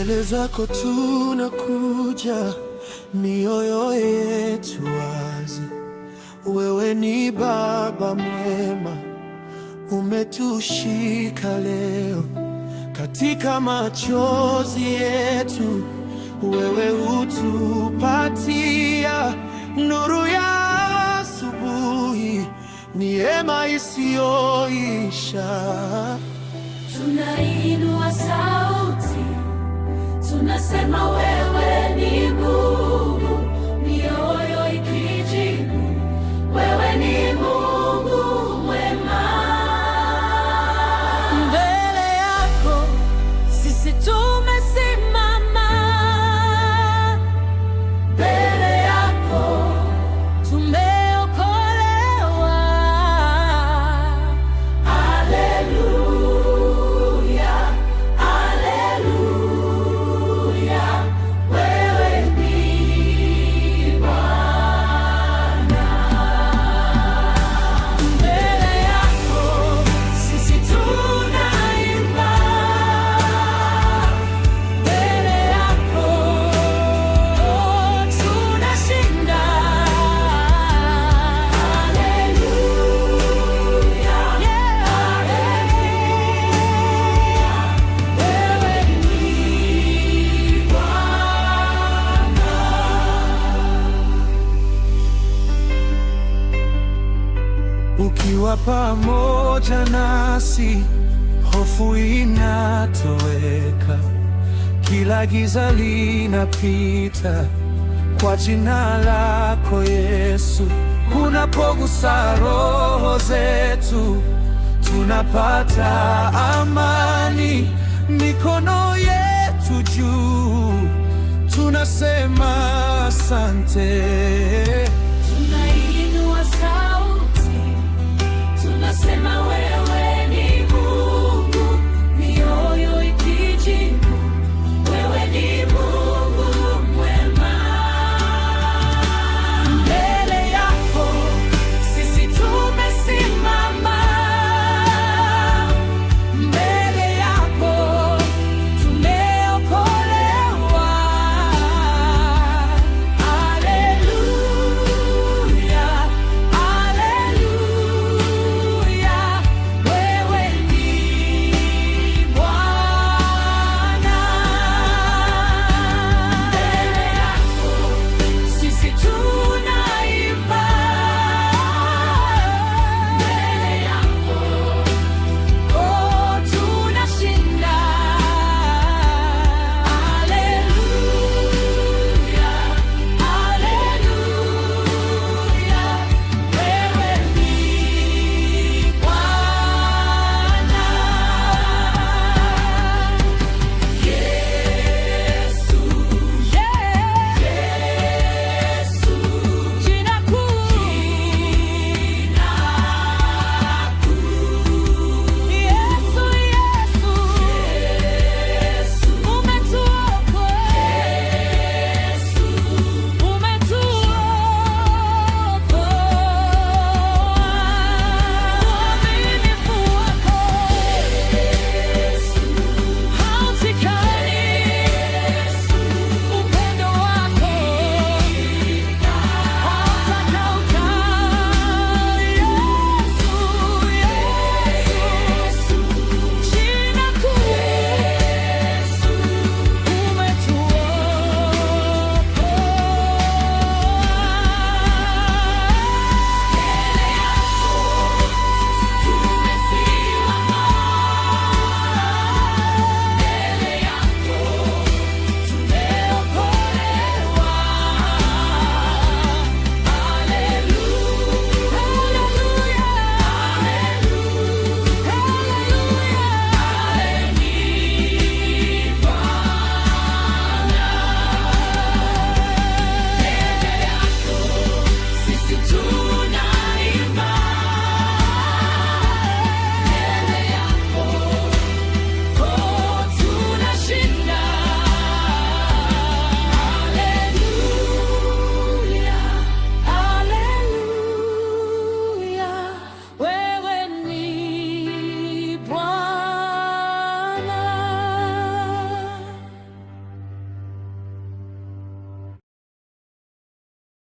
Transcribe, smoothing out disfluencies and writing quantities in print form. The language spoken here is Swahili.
Mbele zako tunakuja, mioyo yetu wazi. Wewe ni Baba mwema, umetushika leo katika machozi yetu. Wewe hutupatia nuru ya asubuhi, neema isiyoisha. Tunainua sauti, tunasema wewe ni Mungu, mioyo ikijibu, wewe ni Mungu mwema. Mbele yako sisi tumesimama, mbele yako tumeokolewa. Haleluya, haleluya, wewe ni Bwana. Mbele yako sisi tunaimba, mbele yako tunashinda. Haleluya, wewe ni Bwana. Ukiwa pamoja nasi, hofu inatoweka, kila giza linapita kwa jina lako Yesu. Unapogusa roho zetu, tunapata amani. Mikono yetu juu, tunasema asante.